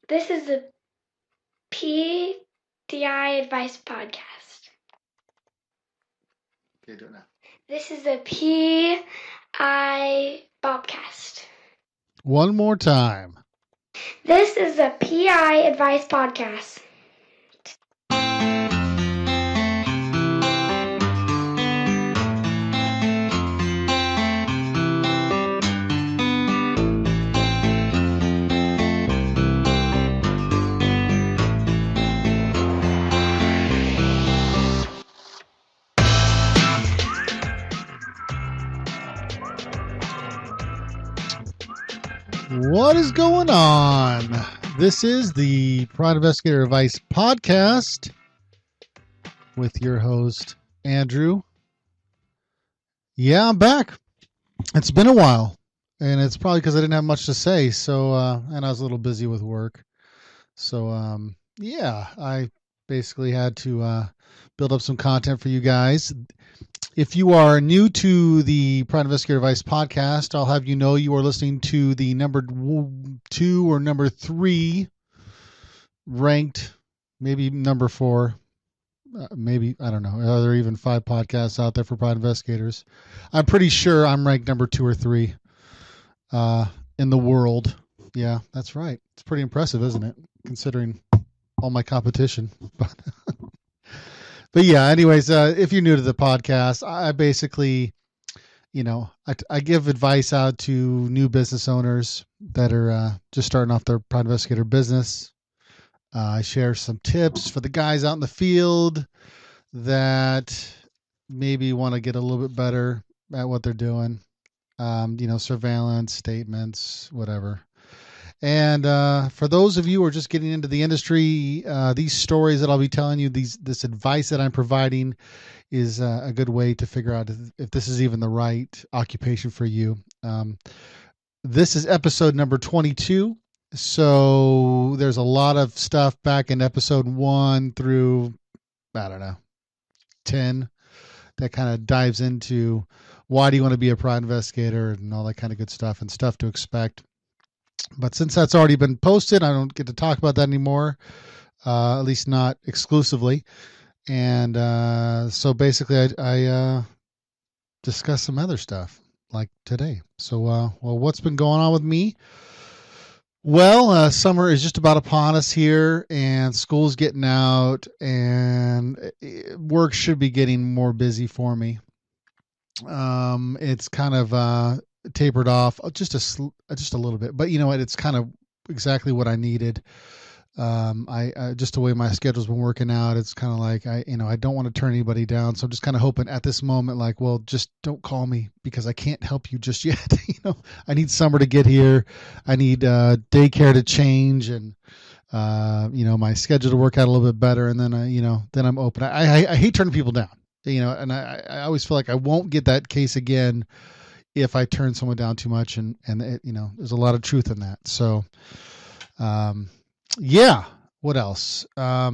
This is the PDI Advice Podcast. Okay, do it now. This is the PI Bobcast. One more time. This is the PI Advice Podcast. What is going on? This is the Private Investigator Advice Podcast with your host, Andrew. Yeah, I'm back. It's been a while, and it's probably because I didn't have much to say, so and I was a little busy with work. So, I basically had to build up some content for you guys. If you are new to the Private Investigator Advice Podcast, I'll have you know you are listening to the number 2 or number 3 ranked, maybe number 4, maybe, I don't know. Are there even 5 podcasts out there for private investigators? I'm pretty sure I'm ranked number 2 or 3 in the world. Yeah, that's right. It's pretty impressive, isn't it? Considering all my competition. But yeah, anyways, if you're new to the podcast, I basically, I give advice out to new business owners that are just starting off their private investigator business. I share some tips for the guys out in the field that maybe want to get a little bit better at what they're doing. Surveillance, statements, whatever. And for those of you who are just getting into the industry, these stories that I'll be telling you, this advice that I'm providing is a good way to figure out if this is even the right occupation for you. This is episode number 22. So there's a lot of stuff back in episode 1 through, 10 that kind of dives into why do you want to be a private investigator and all that kind of good stuff and stuff to expect. But since that's already been posted, I don't get to talk about that anymore, at least not exclusively. And so basically I discuss some other stuff like today. So, what's been going on with me? Well, summer is just about upon us here, and school's getting out, and work should be getting more busy for me. It's kind of tapered off just a little bit, but you know what? It's kind of exactly what I needed. I just the way my schedule's been working out, it's kind of like I don't want to turn anybody down, so I'm just kind of hoping at this moment, like, well, just don't call me because I can't help you just yet. I need summer to get here. I need daycare to change, and my schedule to work out a little bit better, and then then I'm open. I hate turning people down, and I always feel like I won't get that case again if I turn someone down too much, and there's a lot of truth in that. So, what else? My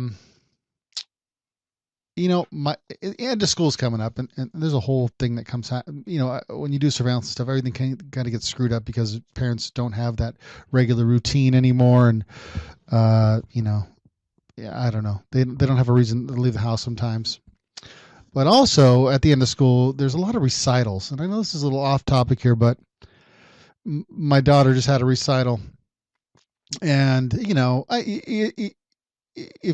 end of school's coming up, and there's a whole thing that comes out. When you do surveillance and stuff, everything kind of gets screwed up because parents don't have that regular routine anymore, and I don't know. They don't have a reason to leave the house sometimes. But also, at the end of school, there's a lot of recitals. And I know this is a little off topic here, but my daughter just had a recital. And, if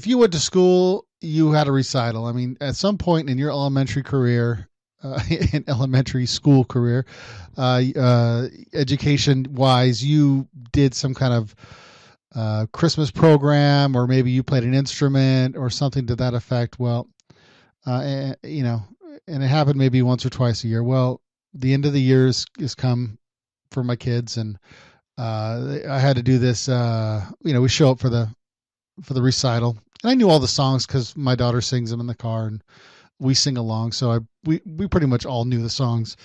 you went to school, you had a recital. I mean, at some point in your elementary career, in elementary school career, education-wise, you did some kind of Christmas program, or maybe you played an instrument or something to that effect. Well, and it happened maybe once or twice a year. Well, the end of the year is come for my kids, and I had to do this. We show up for the recital, and I knew all the songs because my daughter sings them in the car, and we sing along. So we pretty much all knew the songs.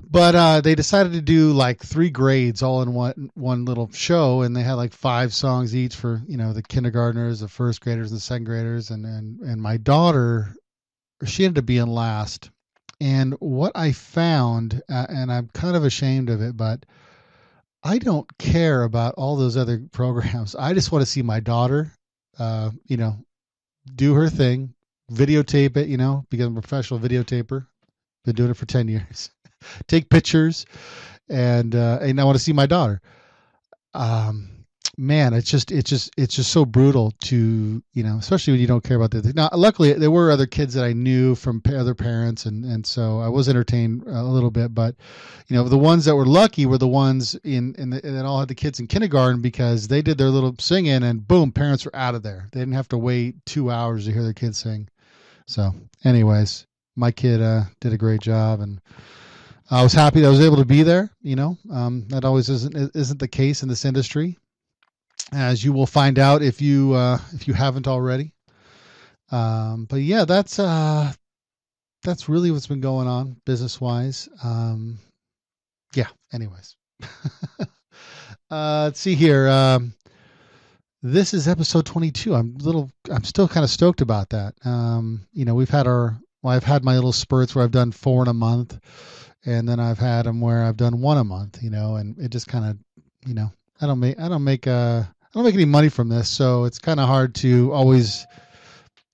But they decided to do like 3 grades all in one little show, and they had like 5 songs each for the kindergartners, the first graders, and the second graders, and my daughter, she ended up being last. And what I found, and I'm kind of ashamed of it, but I don't care about all those other programs. I just want to see my daughter, you know, do her thing, videotape it, become a professional videotaper. Been doing it for 10 years. Take pictures, and I want to see my daughter. Um, Man, it's just so brutal to, especially when you don't care about the thing. Now, luckily, there were other kids that I knew from other parents, and so I was entertained a little bit. But, the ones that were lucky were the ones that all had the kids in kindergarten, because they did their little singing, and boom, parents were out of there. They didn't have to wait 2 hours to hear their kids sing. So, anyways, my kid did a great job, and I was happy that I was able to be there. That always isn't the case in this industry, as you will find out if you haven't already. But yeah, that's really what's been going on business wise. Yeah. Anyways, let's see here. This is episode 22. I'm still kind of stoked about that. I've had my little spurts where I've done 4 in a month, and then I've had them where I've done 1 a month, and it just kind of, I don't make any money from this. So it's kind of hard to always,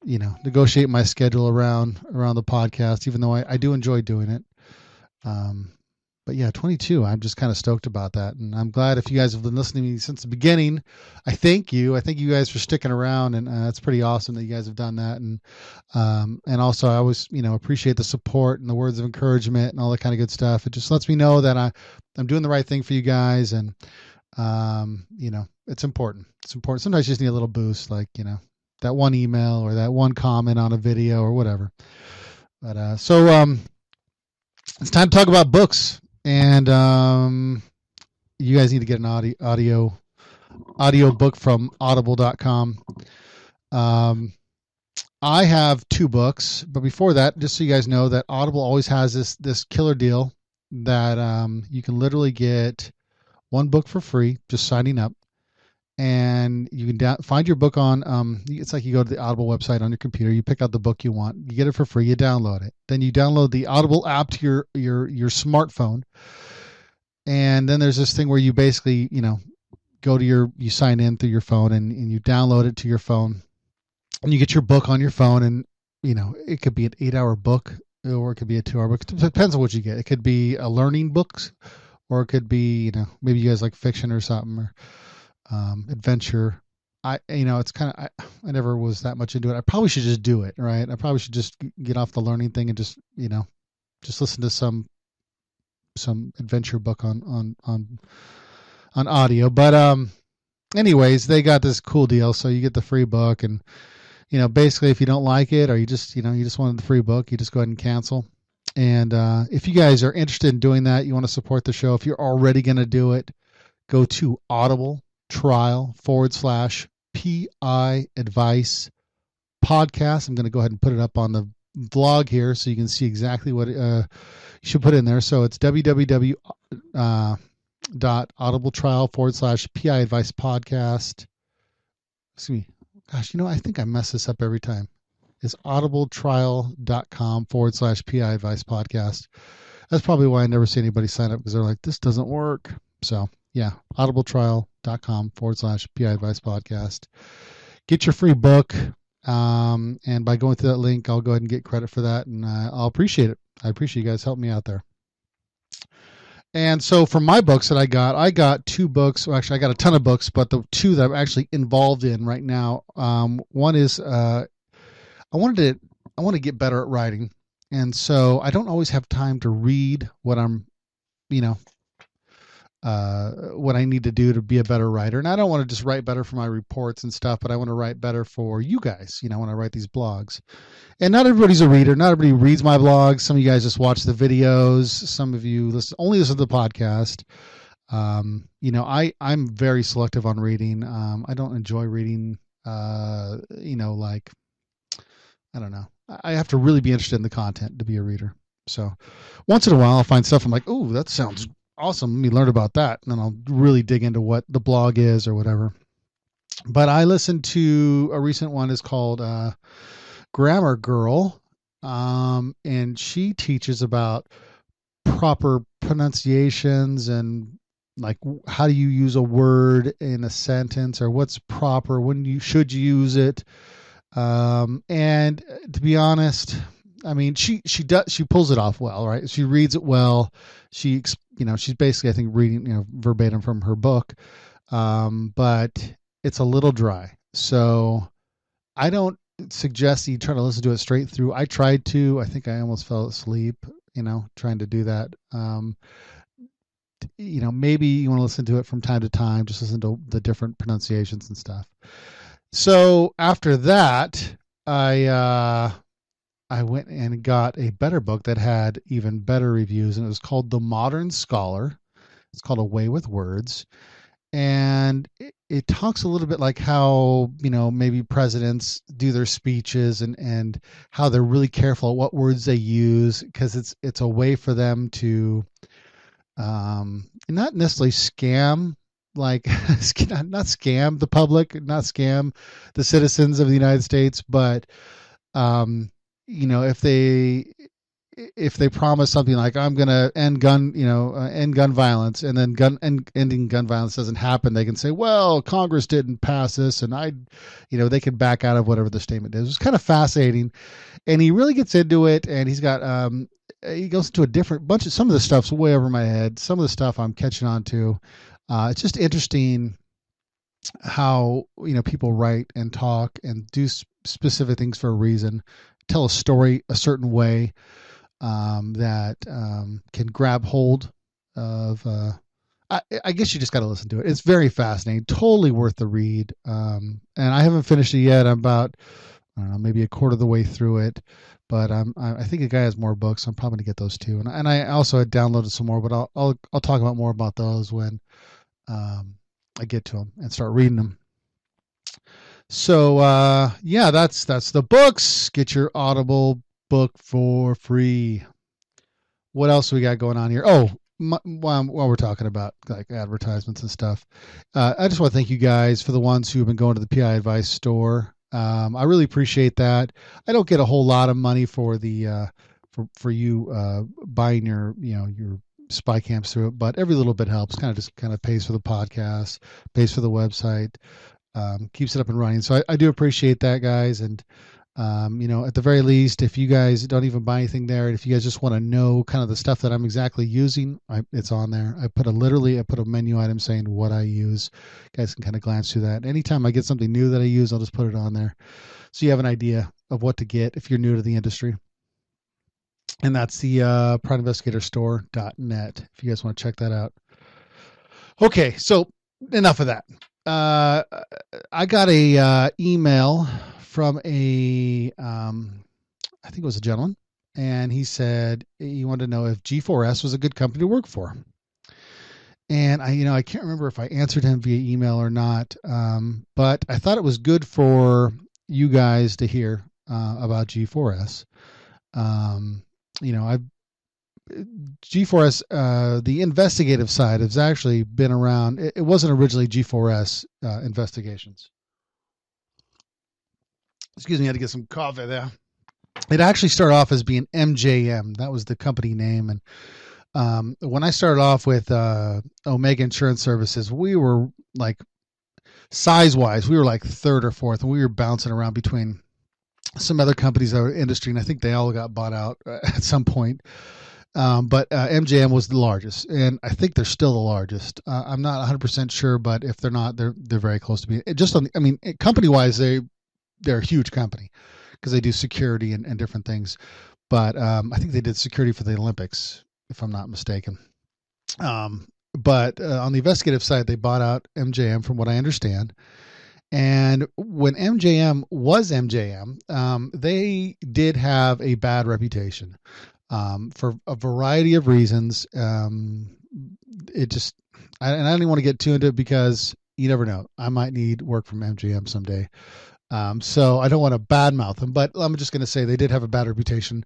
negotiate my schedule around the podcast, even though I do enjoy doing it. But yeah, 22, I'm just kind of stoked about that. And I'm glad if you guys have been listening to me since the beginning. I thank you guys for sticking around, and it's pretty awesome that you guys have done that. And also I always, appreciate the support and the words of encouragement and all that kind of good stuff. It just lets me know that I'm doing the right thing for you guys. And, it's important. It's important. Sometimes you just need a little boost, like, that one email or that one comment on a video or whatever. But, so it's time to talk about books. And you guys need to get an audio book from audible.com. I have 2 books, but before that, just so you guys know that Audible always has this killer deal that you can literally get 1 book for free just signing up. And you can find your book on, it's like you go to the Audible website on your computer, you pick out the book you want, you get it for free, you download it. Then you download the Audible app to your smartphone. And then there's this thing where you basically, go to you sign in through your phone, and you download it to your phone, and you get your book on your phone. And, it could be an 8-hour book, or it could be a 2-hour book. It depends on what you get. It could be a learning book, or it could be, maybe you guys like fiction or something, or adventure. It's kind of, I never was that much into it. I probably should just do it, right? I probably should just get off the learning thing and just, just listen to some adventure book on audio. But anyways, they got this cool deal, so you get the free book, and basically if you don't like it, or you just wanted the free book, you just go ahead and cancel. And if you guys are interested in doing that, you want to support the show, if you're already going to do it, go to Audible trial/PI Advice Podcast. I'm going to go ahead and put it up on the blog here so you can see exactly what you should put in there. So it's www.audibletrial/PI Advice Podcast. Excuse me. Gosh, I think I mess this up every time. It's audibletrial.com/PI Advice Podcast. That's probably why I never see anybody sign up, because they're like, this doesn't work. So yeah, audibletrial.com/PI Advice Podcast. Get your free book. And by going through that link, I'll go ahead and get credit for that, and I'll appreciate it. I appreciate you guys helping me out there. And so for my books that I got 2 books. Well, actually, I got a ton of books, but the 2 that I'm actually involved in right now. One is I want to get better at writing, and so I don't always have time to read what I'm, what I need to do to be a better writer. And I don't want to just write better for my reports and stuff, but I want to write better for you guys, when I write these blogs. And not everybody's a reader. Not everybody reads my blogs. Some of you guys just watch the videos. Some of you only listen to the podcast. I'm very selective on reading. I don't enjoy reading, like, I don't know. I have to really be interested in the content to be a reader. So once in a while I'll find stuff I'm like, oh, that sounds awesome. Let me learn about that. And then I'll really dig into what the blog is or whatever. But I listened to a recent one is called Grammar Girl. And she teaches about proper pronunciations and like how do you use a word in a sentence, or what's proper, when you should use it. And to be honest, I mean, she pulls it off well, right? She reads it well. She's basically, I think, reading, verbatim from her book. But it's a little dry. So I don't suggest you try to listen to it straight through. I tried to. I think I almost fell asleep, trying to do that. Maybe you want to listen to it from time to time, just listen to the different pronunciations and stuff. So after that, I went and got a better book that had even better reviews, and it was called The Modern Scholar. It's called A Way with Words. And it talks a little bit like how, maybe presidents do their speeches, and how they're really careful at what words they use, because it's a way for them to not necessarily scam, like not scam the public, not scam the citizens of the United States, but if they promise something like, I'm going to end gun violence, and then ending gun violence doesn't happen, they can say, well, Congress didn't pass this, and they can back out of whatever the statement is. It's kind of fascinating, and he really gets into it, and he goes into a different bunch of, some of the stuff's way over my head. Some of the stuff I'm catching on to. It's just interesting how, people write and talk and do specific things for a reason, tell a story a certain way, that can grab hold of. I guess you just got to listen to it. It's very fascinating, totally worth the read. And I haven't finished it yet. I'm about, I don't know, maybe a quarter of the way through it. But I think the guy has more books, so I'm probably gonna get those too. And I also had downloaded some more, but I'll talk about more about those when I get to them and start reading them. So yeah, that's the books. Get your Audible book for free. What else we got going on here? Oh, while we're talking about like advertisements and stuff, I just want to thank you guys for the ones who have been going to the PI Advice store. I really appreciate that. I don't get a whole lot of money for the for you buying your spy cams through it, but every little bit helps. Kind of pays for the podcast, pays for the website, keeps it up and running. So I do appreciate that, guys. And at the very least, if you guys don't even buy anything there, if you guys just want to know kind of the stuff that I'm exactly using, it's on there. I put a menu item saying what I use. You guys can kind of glance through that. Anytime I get something new that I use, I'll just put it on there, so you have an idea of what to get if you're new to the industry. And that's the PrideInvestigatorStore.net if you guys want to check that out. Okay, so enough of that. I got a email from I think it was a gentleman, and he said he wanted to know if G4S was a good company to work for. And I can't remember if I answered him via email or not, but I thought it was good for you guys to hear about G4S. G4S, the investigative side, has actually been around. It wasn't originally G4S Investigations. Excuse me, I had to get some coffee there. It actually started off as being MJM. That was the company name. And when I started off with Omega Insurance Services, we were like, size-wise, we were like third or fourth, and we were bouncing around between some other companies in our industry, and I think they all got bought out at some point. But MJM was the largest, and I think they're still the largest. I'm not 100% sure, but if they're not, they're very close to being. Company-wise, they're a huge company because they do security and different things. But I think they did security for the Olympics, if I'm not mistaken. But on the investigative side, they bought out MJM, from what I understand. And when MJM was MJM, they did have a bad reputation for a variety of reasons. I don't even want to get too into it because you never know. I might need work from MJM someday. So I don't want to badmouth them, but I'm just going to say they did have a bad reputation.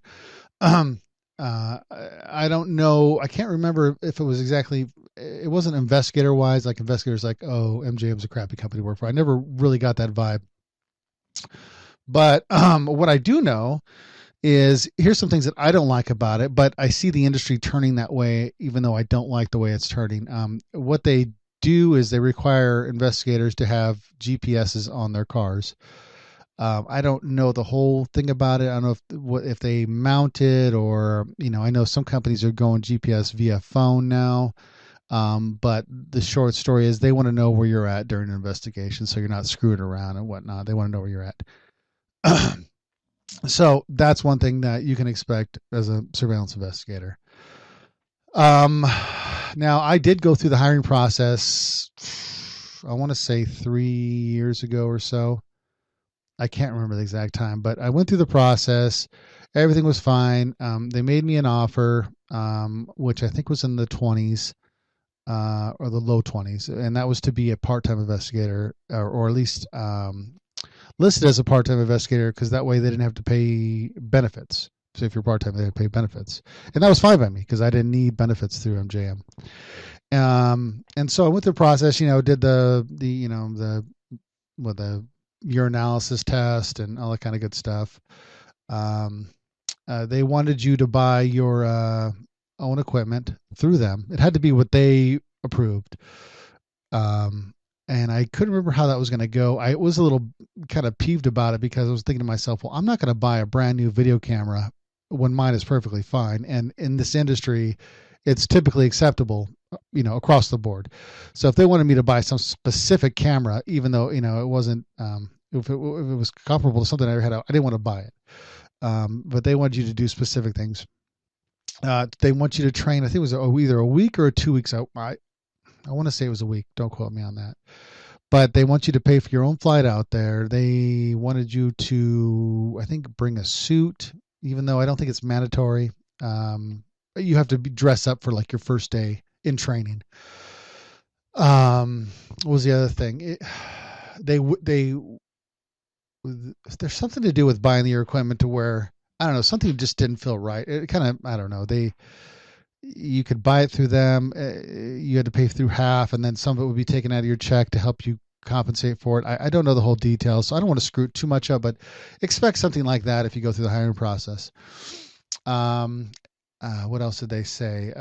I don't know. I can't remember if it was exactly, it wasn't investigator wise, like investigators like, oh, MJM's a crappy company to work for. I never really got that vibe. But what I do know is here's some things that I don't like about it, but I see the industry turning that way, even though I don't like the way it's turning. What they do is they require investigators to have GPSs on their cars. I don't know the whole thing about it. I don't know if they mount it, or I know some companies are going GPS via phone now. But the short story is they want to know where you're at during an investigation, so you're not screwing around and whatnot. They want to know where you're at. So that's one thing that you can expect as a surveillance investigator. Um, Now I did go through the hiring process. I want to say 3 years ago or so. I can't remember the exact time, but I went through the process. Everything was fine. They made me an offer, which I think was in the 20s, or the low 20s, and that was to be a part-time investigator, or at least listed as a part-time investigator, because that way they didn't have to pay benefits. So if you're part-time, they had to pay benefits, and that was fine by me because I didn't need benefits through MJM. And so I went through the process. Did the urinalysis test and all that kind of good stuff. They wanted you to buy your own equipment through them. It had to be what they approved. And I couldn't remember how that was going to go. I was a little kind of peeved about it because I was thinking to myself, well, I'm not going to buy a brand new video camera when mine is perfectly fine. And in this industry, it's typically acceptable, across the board. So if they wanted me to buy some specific camera, even though, it wasn't, if it was comparable to something I ever had, I didn't want to buy it. But they wanted you to do specific things. They want you to train. I think it was either a week or 2 weeks. I want to say it was a week. Don't quote me on that. But they want you to pay for your own flight out there. They wanted you to, I think, bring a suit, even though I don't think it's mandatory. You have to dress up for like your first day in training. What was the other thing? There's something to do with buying your equipment to where, I don't know, something just didn't feel right. It kind of, I don't know. You could buy it through them. You had to pay through half, and then some of it would be taken out of your check to help you compensate for it. I don't know the whole details, so I don't want to screw it too much up, but expect something like that if you go through the hiring process. What else did they say?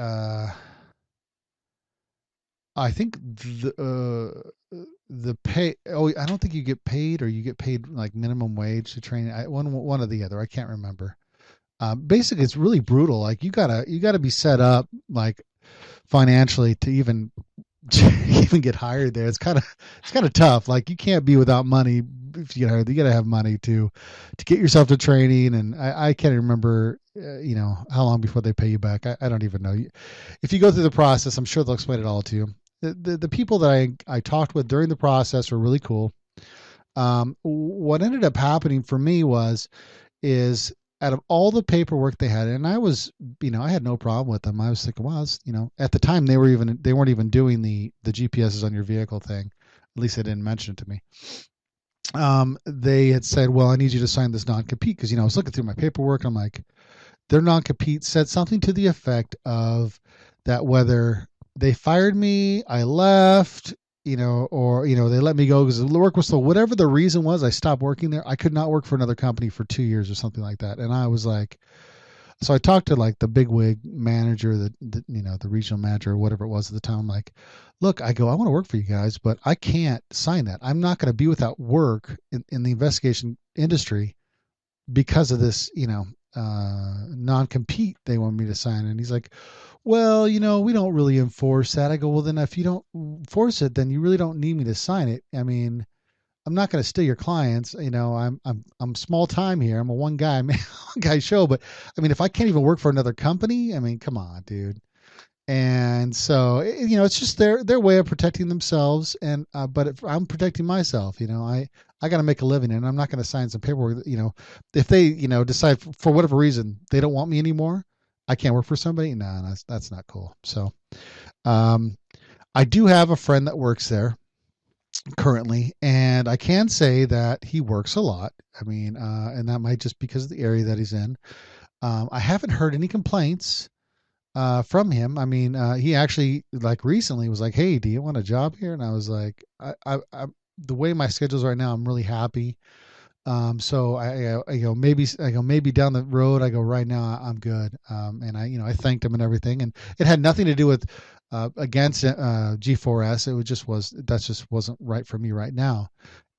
I think the pay. Oh, I don't think you get paid, or you get paid like minimum wage to train. One or the other. I can't remember. Basically, it's really brutal. Like you gotta be set up like financially to even even get hired there. It's kind of tough. Like you can't be without money. You gotta have money to get yourself to training. And I can't remember how long before they pay you back. I don't even know. If you go through the process, I'm sure they'll explain it all to you. The people that I talked with during the process were really cool. What ended up happening for me is out of all the paperwork they had, and I was, I had no problem with them. I was thinking, wow, at the time they weren't even doing the GPSs on your vehicle thing. At least they didn't mention it to me. They had said, well, I need you to sign this non-compete, because, I was looking through my paperwork. And I'm like, their non-compete said something to the effect of that whether they fired me, I left, or, they let me go because the work was slow. Whatever the reason was, I stopped working there. I could not work for another company for 2 years or something like that. And I was like, so I talked to like the bigwig manager, the regional manager or whatever it was at the time. I'm like, look, I want to work for you guys, but I can't sign that. I'm not going to be without work in the investigation industry because of this, non-compete they want me to sign. And he's like, well, we don't really enforce that. I go, well, then if you don't force it, then you really don't need me to sign it. I mean, I'm not going to steal your clients. I'm small time here. I'm a one guy show, but I mean, if I can't even work for another company, I mean, come on, dude. And so, it's just their way of protecting themselves. And, but if I'm protecting myself, I got to make a living, and I'm not going to sign some paperwork. If they, decide for whatever reason they don't want me anymore, I can't work for somebody. No, that's not cool. So, I do have a friend that works there currently, and I can say that he works a lot. I mean, and that might just because of the area that he's in. I haven't heard any complaints from him. I mean, he actually like recently was like, "Hey, do you want a job here?" And I was like, "I the way my schedule's right now, I'm really happy. So I go maybe down the road. I go right now. I'm good. And I thanked him and everything, and it had nothing to do with against G4S. That just wasn't right for me right now.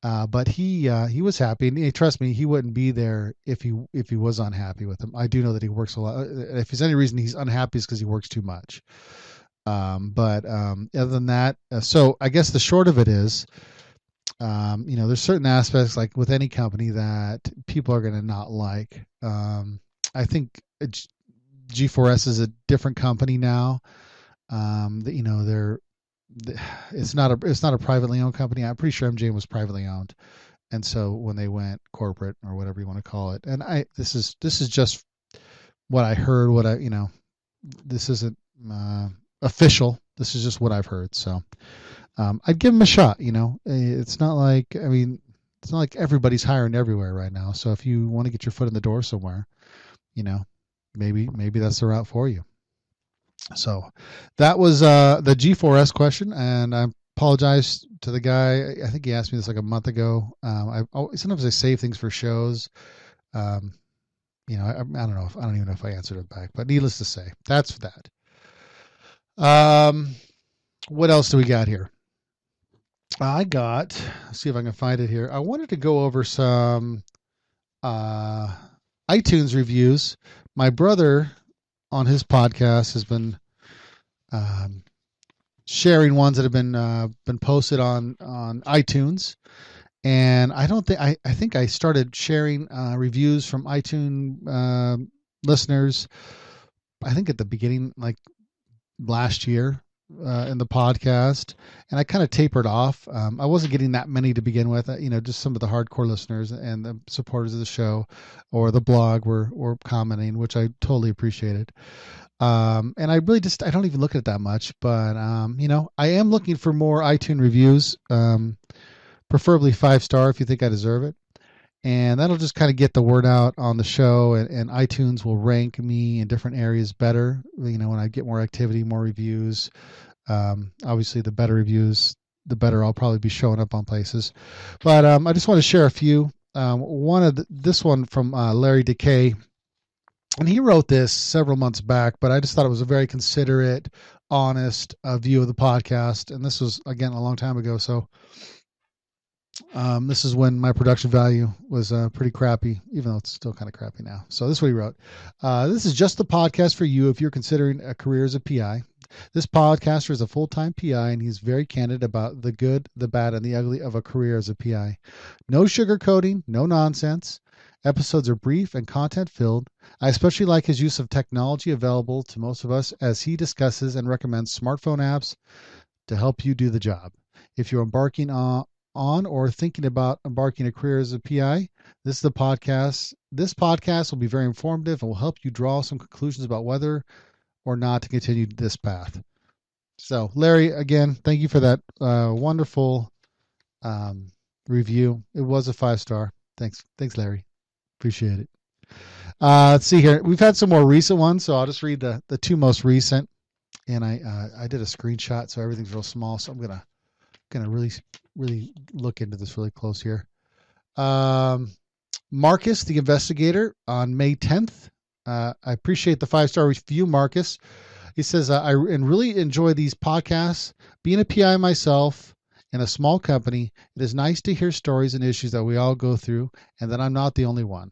But he was happy, and trust me, he wouldn't be there if he was unhappy with him. I do know that he works a lot. If there's any reason he's unhappy, is because he works too much. But other than that, so I guess the short of it is, there's certain aspects like with any company that people are going to not like. I think G4S is a different company now. That it's not a privately owned company. I'm pretty sure MJ was privately owned, and so when they went corporate or whatever you want to call it, and this is just what I heard. This isn't official. This is just what I've heard. So I'd give them a shot. It's not like everybody's hiring everywhere right now. So if you want to get your foot in the door somewhere, maybe that's the route for you. So that was the G4S question, and I apologize to the guy. I think he asked me this like a month ago. Sometimes I save things for shows. I don't know. I don't even know if I answered it back, but needless to say, that's that. What else do we got here? Let's see if I can find it here. I wanted to go over some iTunes reviews. My brother on his podcast has been sharing ones that have been posted on iTunes, and I think I started sharing reviews from iTunes listeners. I think at the beginning, like last year, in the podcast, and I kind of tapered off. I wasn't getting that many to begin with. Just some of the hardcore listeners and the supporters of the show or the blog were commenting, which I totally appreciated. And I really I don't even look at it that much, but I am looking for more iTunes reviews, preferably 5-star if you think I deserve it. And that'll just kind of get the word out on the show, and iTunes will rank me in different areas better. When I get more activity, more reviews, obviously the better reviews, the better I'll probably be showing up on places. But I just want to share a few. This one from Larry Decay, and he wrote this several months back, but I just thought it was a very considerate, honest view of the podcast. And this was, again, a long time ago, so this is when my production value was pretty crappy, even though it's still kind of crappy now. So this is what he wrote. This is just the podcast for you if you're considering a career as a PI. This podcaster is a full-time PI, and he's very candid about the good, the bad, and the ugly of a career as a PI. No sugarcoating, no nonsense. Episodes are brief and content-filled. I especially like his use of technology available to most of us, as he discusses and recommends smartphone apps to help you do the job. If you're embarking on or thinking about embarking a career as a PI, this is the podcast. This podcast will be very informative and will help you draw some conclusions about whether or not to continue this path. So, Larry, again, thank you for that wonderful review. It was a 5-star. Thanks, Larry. Appreciate it. Let's see here. We've had some more recent ones, so I'll just read the two most recent. And I did a screenshot, so everything's real small. So I'm gonna really look into this really close here. Marcus, the Investigator, on May 10th. I appreciate the 5-star review, Marcus. He says, I really enjoy these podcasts. Being a PI myself in a small company, it is nice to hear stories and issues that we all go through, and that I'm not the only one.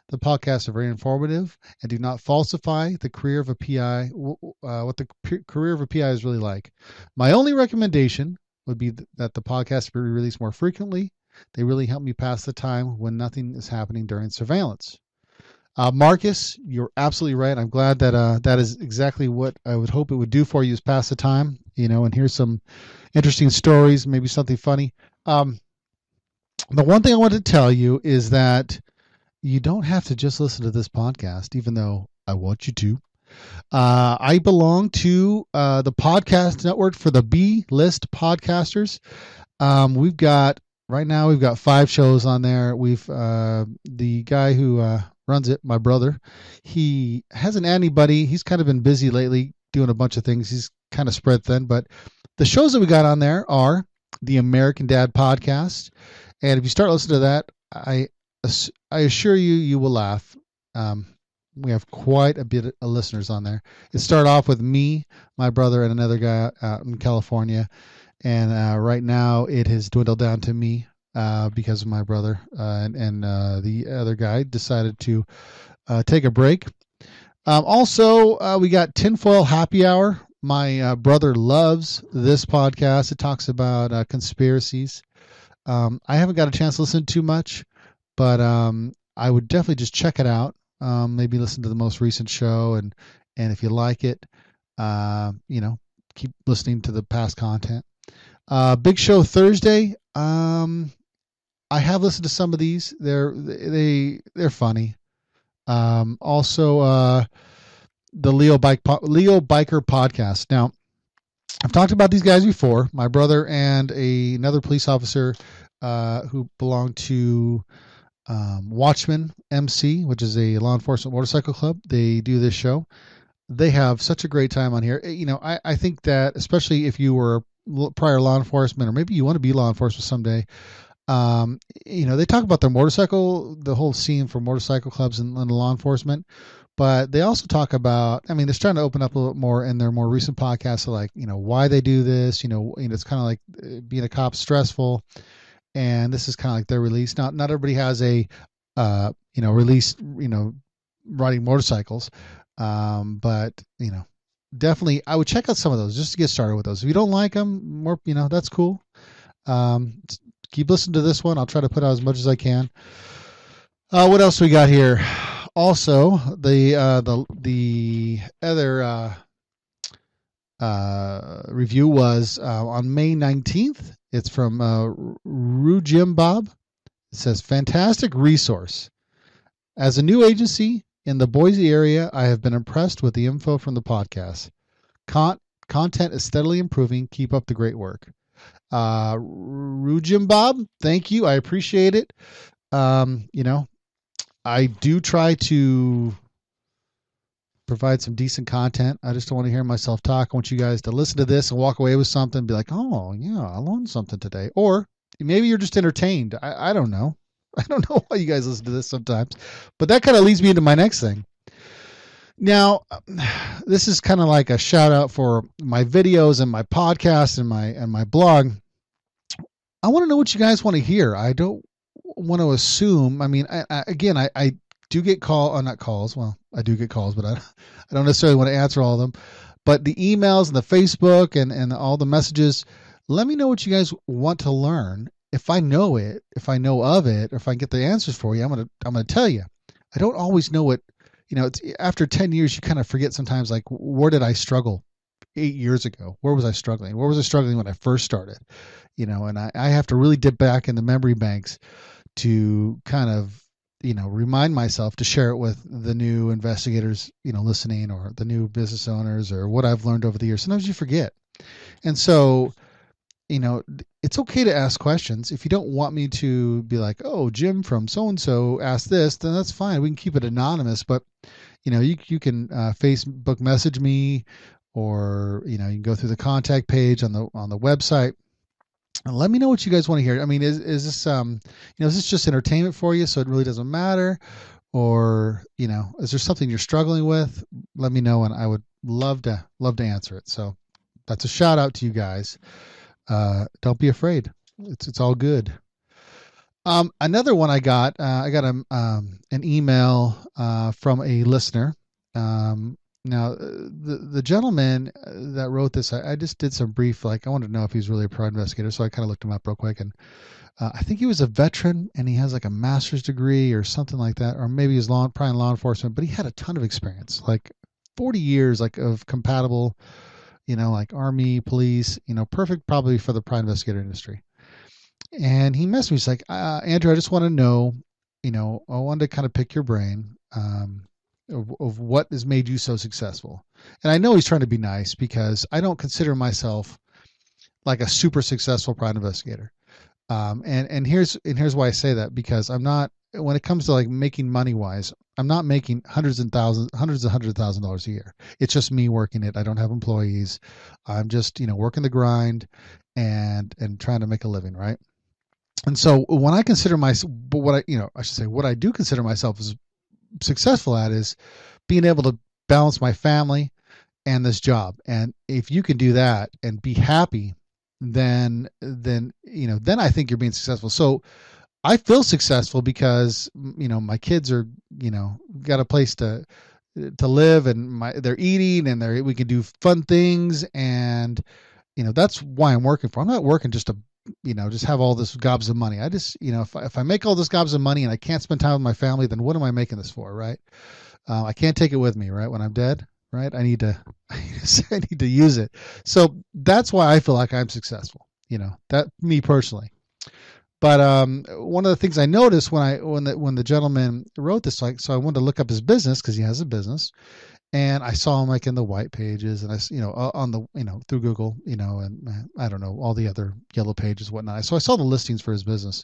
The podcasts are very informative and do not falsify the career of a PI, what the career of a PI is really like. My only recommendation would be that the podcast be released more frequently. They really help me pass the time when nothing is happening during surveillance. Marcus, you're absolutely right. I'm glad that that is exactly what I would hope it would do for you, is pass the time, and here's some interesting stories, maybe something funny. The one thing I want to tell you is that you don't have to just listen to this podcast, even though I want you to. I belong to the podcast network for the B-list podcasters. We've got 5 shows on there. We've the guy who runs it, my brother, he hasn't had anybody. He's kind of been busy lately doing a bunch of things. He's kind of spread thin, but the shows that we got on there are the American Dad podcast. And if you start listening to that, I assure you, you will laugh. Um, we have quite a bit of listeners on there. It started off with me, my brother, and another guy out in California, and right now it has dwindled down to me because of my brother and the other guy decided to take a break. Also, we got Tinfoil Happy Hour. My brother loves this podcast. It talks about conspiracies. I haven't got a chance to listen to too much, but I would definitely just check it out. Maybe listen to the most recent show, and if you like it, keep listening to the past content. Big Show Thursday. I have listened to some of these. They're funny. Also, the Leo Biker podcast. Now, I've talked about these guys before. My brother and another police officer who belonged to Watchman MC, which is a law enforcement motorcycle club. They do this show. They have such a great time on here. I think that especially if you were prior law enforcement, or maybe you want to be law enforcement someday, they talk about their motorcycle, the whole scene for motorcycle clubs and law enforcement. But they also talk about, they're trying to open up a little bit more in their more recent podcasts, like, why they do this. It's kind of like being a cop stressful. And this is kind of like their release. Not everybody has a, release, riding motorcycles. But, definitely I would check out some of those just to get started with those. If you don't like them, more, that's cool. Keep listening to this one. I'll try to put out as much as I can. What else we got here? Also, the other review was on May 19th. It's from Rujim Bob. It says, fantastic resource. As a new agency in the Boise area, I have been impressed with the info from the podcast. Content is steadily improving. Keep up the great work. Rujim Bob, thank you. I appreciate it. I do try to provide some decent content. I just don't want to hear myself talk. I want you guys to listen to this and walk away with something and be like, oh, yeah, I learned something today. Or maybe you're just entertained. I don't know. I don't know why you guys listen to this sometimes. But that kind of leads me into my next thing. Now, this is kind of like a shout out for my videos and my podcast and my blog. I want to know what you guys want to hear. I don't want to assume. I do get not calls. Well, I do get calls, but I don't necessarily want to answer all of them. But the emails and the Facebook and all the messages, let me know what you guys want to learn. If I know it, if I know of it, or if I get the answers for you, I'm gonna tell you. I don't always know what. It's after 10 years, you kind of forget sometimes, like, where did I struggle 8 years ago? Where was I struggling? Where was I struggling when I first started? And I have to really dip back in the memory banks to kind of, remind myself to share it with the new investigators, listening, or the new business owners, or what I've learned over the years. Sometimes you forget. And so, it's okay to ask questions. If you don't want me to be like, oh, Jim from so-and-so asked this, then that's fine. We can keep it anonymous, but you can Facebook message me, or, you can go through the contact page on the website and let me know what you guys want to hear. Is this, is this just entertainment for you? So it really doesn't matter, or, is there something you're struggling with? Let me know. And I would love to answer it. So that's a shout out to you guys. Don't be afraid. It's all good. Another one I got an email from a listener. Now the gentleman that wrote this, I just did some brief, I wanted to know if he's really a private investigator, so I kind of looked him up real quick, and I think he was a veteran, and he has like a master's degree or something like that, or maybe he's probably in law enforcement, but he had a ton of experience, like 40 years, of compatible, like Army, police, perfect probably for the private investigator industry. And he messaged me. He's like, Andrew, I just want to know, I wanted to kind of pick your brain of what has made you so successful. And I know he's trying to be nice, because I don't consider myself like a super successful private investigator. And here's why I say that, because I'm not, when it comes to like making money wise, I'm not making hundreds of $100,000 a year. It's just me working it. I don't have employees. I'm just, working the grind and trying to make a living. Right. And so when I consider myself, but what I, I should say, what I do consider myself as successful at is being able to balance my family and this job. And if you can do that and be happy, then I think you're being successful. So I feel successful because my kids are got a place to live, and they're eating, and we can do fun things, and that's why I'm working for. I'm not working just to just have all this gobs of money. I just if I make all this gobs of money and I can't spend time with my family, then what am I making this for, right? I can't take it with me, right, when I'm dead, right? I need to I need to use it. So that's why I feel like I'm successful. That, me personally. But one of the things I noticed when the gentleman wrote this, like, so I wanted to look up his business because he has a business, and I saw him like in the white pages, and on the through Google, and I don't know, all the other yellow pages, whatnot. So I saw the listings for his business.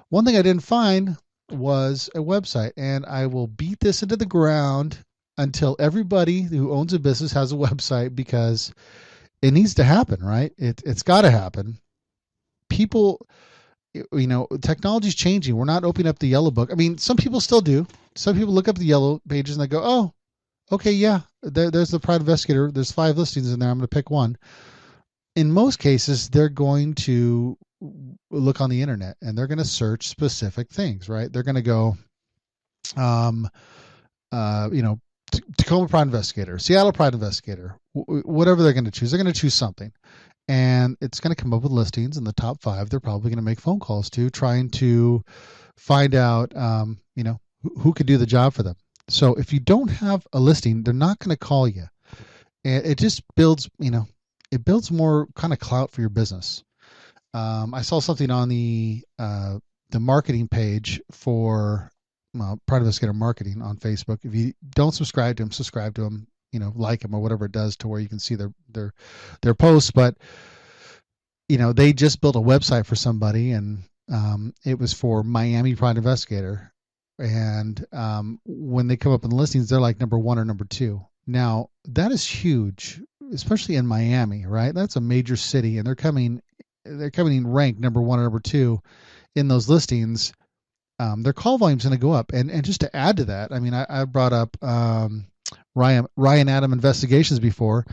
One thing I didn't find was a website, and I will beat this into the ground until everybody who owns a business has a website, because it needs to happen, right? It's got to happen. People, technology's changing. We're not opening up the yellow book. I mean, some people still do. Some people look up the yellow pages and they go, oh, okay, yeah, there's the Private Investigator. There's 5 listings in there. I'm going to pick one. In most cases, they're going to look on the internet and they're going to search specific things, right? They're going to go, Tacoma Private Investigator, Seattle Private Investigator, whatever they're going to choose. They're going to choose something. And it's going to come up with listings, and the top 5 they're probably going to make phone calls to, trying to find out who could do the job for them. So if you don't have a listing, they're not going to call you, and it just builds more kind of clout for your business. I saw something on the marketing page for Private Investigator Marketing on Facebook. If you don't subscribe to them, like them or whatever it does to where you can see their posts. But they just built a website for somebody, and it was for Miami Private Investigator. And when they come up in the listings, they're like number 1 or number 2. Now that is huge, especially in Miami, right? That's a major city, and they're coming in ranked number 1 or number 2 in those listings. Their call volume is going to go up. And just to add to that, I mean, I brought up Ryan Adam Investigations before.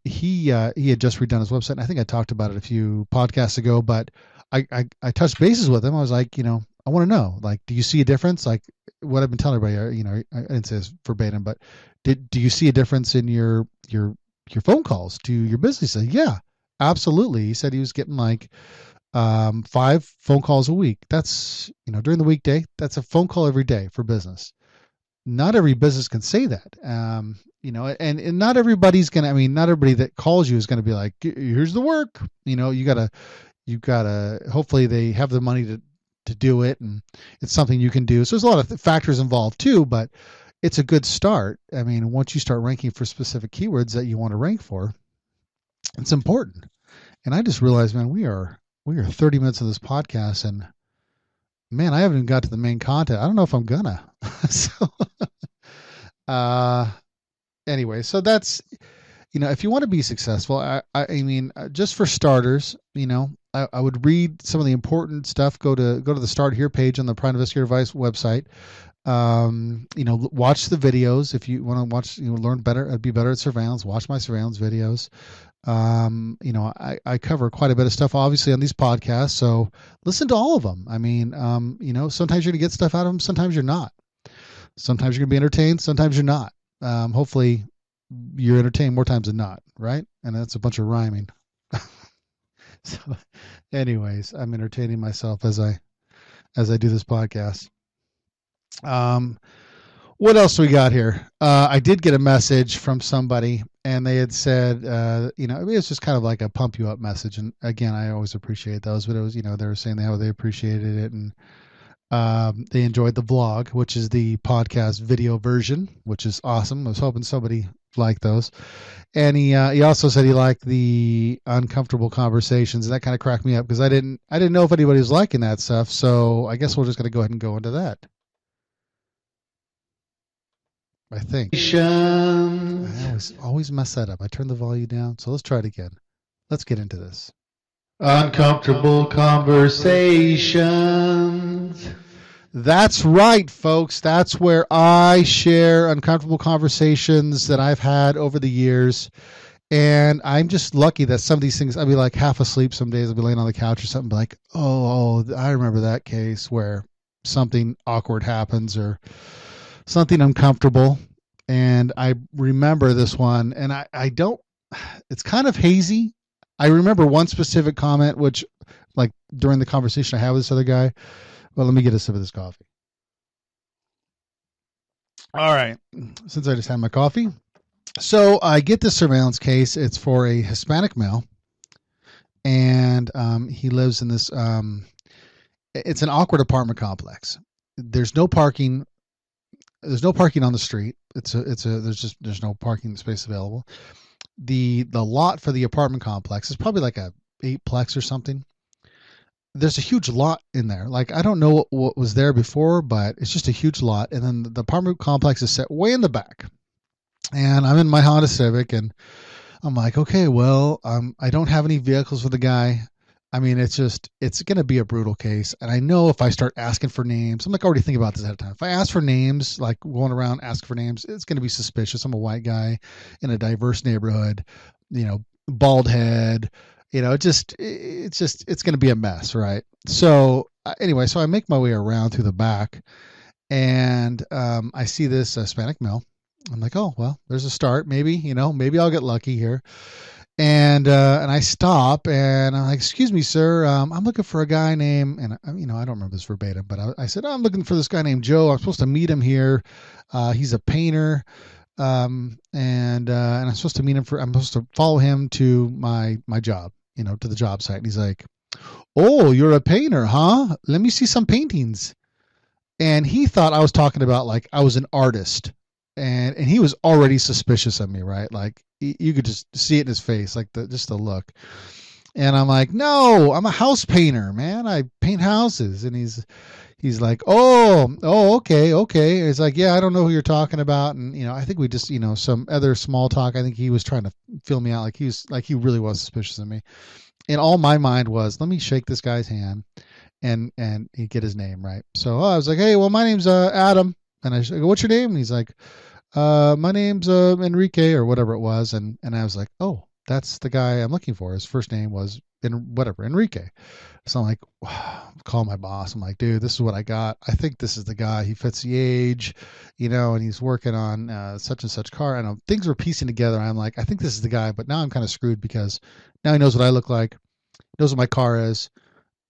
He had just redone his website, and I think I talked about it a few podcasts ago, but I touched bases with him. I was like, I want to know, like, do you see a difference? Like what I've been telling everybody, I didn't say this verbatim, but do you see a difference in your phone calls to your business? He said, yeah, absolutely. He said he was getting like 5 phone calls a week. That's, during the weekday, that's a phone call every day for business. Not every business can say that. And not everybody's going to, I mean, not everybody that calls you is going to be like, here's the work. You gotta, hopefully they have the money to do it, and it's something you can do. So there's a lot of factors involved too, but it's a good start. I mean, once you start ranking for specific keywords that you want to rank for, it's important. And I just realized, man, we are 30 minutes of this podcast, and man, I haven't even got to the main content. I don't know if I'm gonna. So, anyway, so that's, if you want to be successful, I mean, just for starters, I would read some of the important stuff. Go to the Start Here page on the Private Investigator Advice website. Watch the videos if you want to watch. Learn better, be better at surveillance. Watch my surveillance videos. I cover quite a bit of stuff, obviously, on these podcasts. So listen to all of them. I mean, sometimes you're gonna get stuff out of them. Sometimes you're not. Sometimes you're gonna be entertained. Sometimes you're not. Hopefully, you're entertained more times than not, right? And that's a bunch of rhyming. So, anyways, I'm entertaining myself as I do this podcast. What else we got here? I did get a message from somebody, and they had said, it was just kind of like a pump you up message. And again, I always appreciate those, but it was, they were saying how they appreciated it, and they enjoyed the vlog, which is the podcast video version, which is awesome. I was hoping somebody liked those. And he also said he liked the uncomfortable conversations, and that kind of cracked me up because I didn't know if anybody was liking that stuff. So I guess we're just going to go ahead and go into that. I think. I always mess that up. I turn the volume down. So let's try it again. Let's get into this. Uncomfortable conversations. That's right, folks. That's where I share uncomfortable conversations that I've had over the years. And I'm just lucky that some of these things, I'll be like half asleep some days. I'll be laying on the couch or something, be like, oh, I remember that case where something awkward happens or something uncomfortable. And I remember this one, and I don't, it's kind of hazy. I remember one specific comment, which, like, during the conversation I had with this other guy. Well, let me get a sip of this coffee. All right. Since I just had my coffee. So I get this surveillance case. It's for a Hispanic male. And he lives in this, it's an awkward apartment complex. There's no parking. There's no parking on the street. There's no parking space available. The lot for the apartment complex is probably like a 8-plex or something. There's a huge lot in there. Like, I don't know what was there before, but it's just a huge lot. And then the apartment complex is set way in the back. And I'm in my Honda Civic, and I'm like, okay, well, I don't have any vehicles for the guy. I mean, it's going to be a brutal case. And I know if I start asking for names, I'm like already thinking about this ahead of time. If I ask for names, like going around asking for names, it's going to be suspicious. I'm a white guy in a diverse neighborhood, bald head, it's going to be a mess. Right. So anyway, so I make my way around through the back, and I see this Hispanic male. I'm like, oh, well, there's a start. Maybe, maybe I'll get lucky here. And I stop, and I'm like, excuse me, sir. I'm looking for a guy named, and I don't remember this verbatim, but I said, I'm looking for this guy named Joe. I'm supposed to meet him here. He's a painter. And I'm supposed to meet him I'm supposed to follow him to my job, to the job site. And he's like, oh, you're a painter, huh? Let me see some paintings. And he thought I was talking about, like, I was an artist. And he was already suspicious of me, right? Like, you could just see it in his face, like just the look. And I'm like, no, I'm a house painter, man. I paint houses. And he's like, oh, okay. He's like, yeah, I don't know who you're talking about. And I think we just, some other small talk. I think he was trying to feel me out, like he really was suspicious of me. And all my mind was, let me shake this guy's hand and he get his name right. So I was like, hey, well, my name's Adam. And I go, what's your name? And he's like, my name's Enrique, or whatever it was. And I was like, oh, that's the guy I'm looking for. His first name was Enrique. So I'm like, call my boss. I'm like, dude, this is what I got. I think this is the guy. He fits the age, and he's working on such and such car. And things were piecing together. I'm like, I think this is the guy. But now I'm kind of screwed because now he knows what I look like, knows what my car is.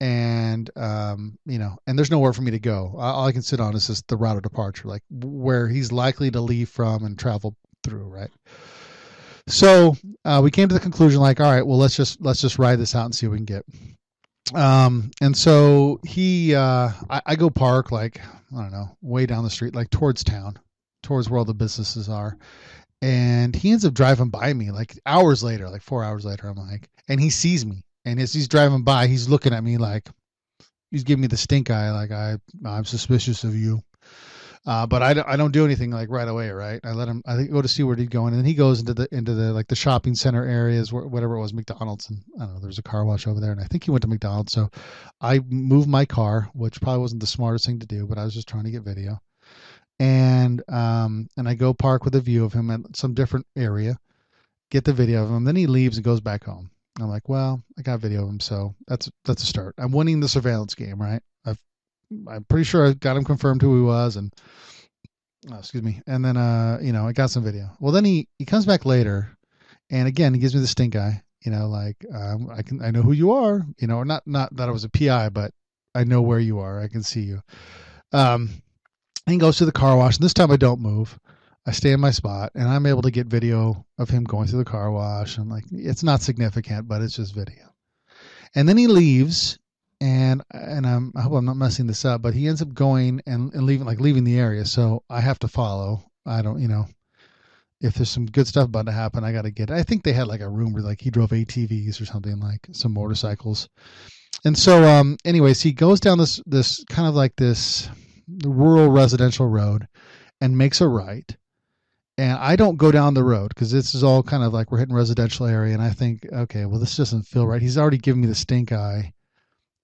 And and there's nowhere for me to go. All I can sit on is just the route of departure, like where he's likely to leave from and travel through, right? So we came to the conclusion, like, all right, well, let's just ride this out and see what we can get. And so I go park, like, I don't know, way down the street, like towards town, towards where all the businesses are. And he ends up driving by me like hours later, like 4 hours later. I'm like, and he sees me. And as he's driving by, he's looking at me like, he's giving me the stink eye, like I'm suspicious of you. But I don't do anything like right away, right? I go to see where he's going, and then he goes into the like the shopping center areas, whatever it was, McDonald's, and I don't know, there's a car wash over there, and I think he went to McDonald's. So I moved my car, which probably wasn't the smartest thing to do, but I was just trying to get video. And I go park with a view of him at some different area, get the video of him. Then he leaves and goes back home. I'm like, well, I got video of him, so that's a start. I'm winning the surveillance game, right? I'm pretty sure I got him confirmed who he was, and excuse me. And then I got some video. Well, then he comes back later, and again he gives me the stink eye. Like, I know who you are. Or not that I was a PI, but I know where you are. I can see you. And he goes to the car wash, and this time I don't move. I stay in my spot, and I'm able to get video of him going through the car wash. I'm like, it's not significant, but it's just video. And then he leaves, and I hope I'm not messing this up, but he ends up going and leaving the area. So I have to follow. I don't, if there's some good stuff about to happen, I got to get it. I think they had like a rumor, like he drove ATVs or something, like some motorcycles. And so, anyways, he goes down this kind of like this rural residential road and makes a right. And I don't go down the road because this is all kind of like we're hitting residential area. And I think, okay, well, this doesn't feel right. He's already given me the stink eye,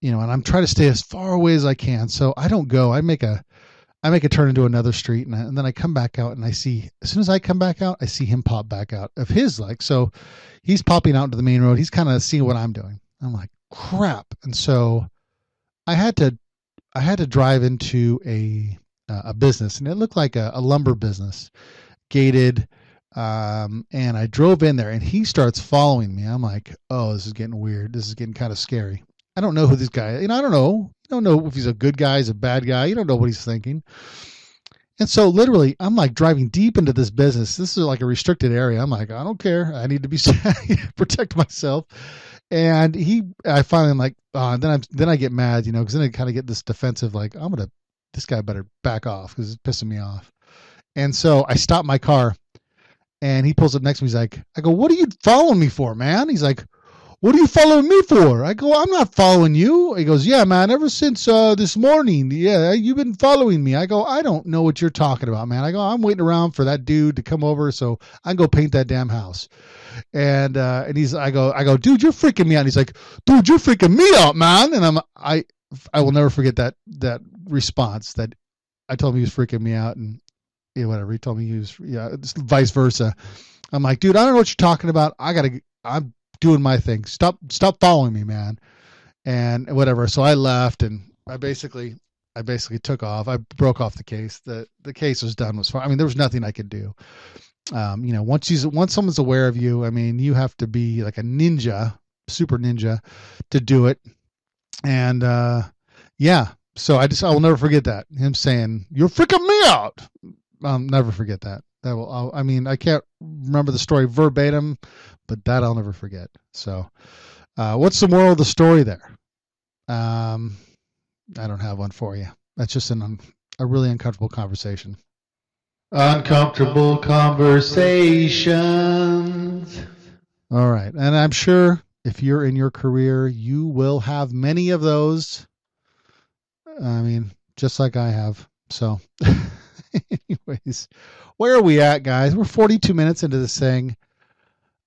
and I'm trying to stay as far away as I can. So I don't go. I make a turn into another street, and then I come back out, and I see, as soon as I come back out, I see him pop back out of his, like, so he's popping out into the main road. He's kind of seeing what I'm doing. I'm like, crap. And so I had to drive into a business, and it looked like a lumber business, gated. And I drove in there, and he starts following me. I'm like, oh, this is getting weird. This is getting kind of scary. I don't know who this guy is. I don't know. I don't know if he's a good guy, he's a bad guy. You don't know what he's thinking. And so literally, I'm like driving deep into this business. This is like a restricted area. I'm like, I don't care. I need to be protect myself. And I finally am like, then I get mad, because then I kind of get this defensive, like, this guy better back off because it's pissing me off. And so I stop my car, and he pulls up next to me. He's like, I go, what are you following me for, man? He's like, what are you following me for? I go, I'm not following you. He goes, yeah, man, ever since this morning, yeah, you've been following me. I go, I don't know what you're talking about, man. I go, I'm waiting around for that dude to come over so I can go paint that damn house. And I go, dude, you're freaking me out. And he's like, dude, you're freaking me out, man. And I will never forget that response. That I told him he was freaking me out, and whatever. He told me he was, it's vice versa. I'm like, dude, I don't know what you're talking about. I'm doing my thing. Stop following me, man. And whatever. So I left, and I basically took off. I broke off the case. The case was done. Was fine. I mean, there was nothing I could do. Once someone's aware of you, I mean, you have to be like a ninja, super ninja, to do it. And yeah. So I will never forget that. Him saying, "You're freaking me out." I'll never forget that. I can't remember the story verbatim, but that I'll never forget. So, what's the moral of the story there? I don't have one for you. That's just a really uncomfortable conversation. Uncomfortable conversations. All right. And I'm sure if you're in your career, you will have many of those. I mean, just like I have. So, anyways, where are we at, guys? We're 42 minutes into this thing.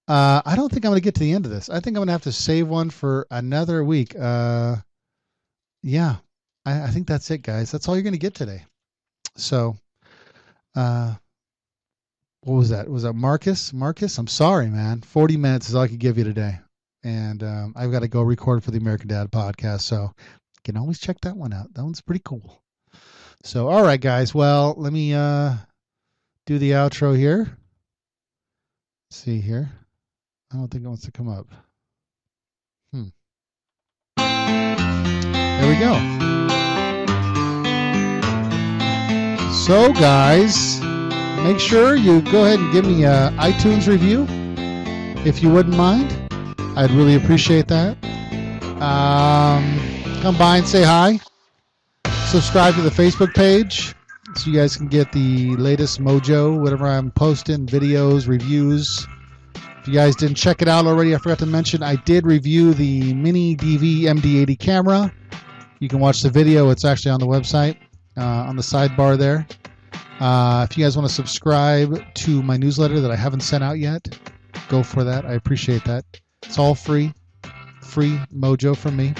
I don't think I'm going to get to the end of this. I think I'm going to have to save one for another week. Yeah, I think that's it, guys. That's all you're going to get today. So, what was that? Was that Marcus? Marcus, I'm sorry, man. 40 minutes is all I could give you today. And I've got to go record for the American Dad podcast. So you can always check that one out. That one's pretty cool. So, all right, guys. Well, let me do the outro here. Let's see here. I don't think it wants to come up. There we go. So, guys, make sure you go ahead and give me an iTunes review if you wouldn't mind. I'd really appreciate that. Come by and say hi. Subscribe to the Facebook page so you guys can get the latest mojo, whatever I'm posting, videos, reviews. If you guys didn't check it out already, I forgot to mention I did review the Mini DV MD80 camera. You can watch the video. It's actually on the website, on the sidebar there. If you guys want to subscribe to my newsletter that I haven't sent out yet, go for that. I appreciate that. It's all free mojo from me.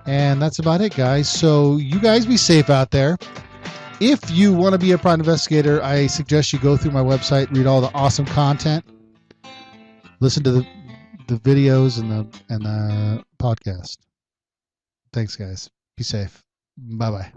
And that's about it, guys. So you guys be safe out there. If you want to be a private investigator, I suggest you go through my website, read all the awesome content, listen to the videos and the podcast. Thanks, guys. Be safe. Bye-bye.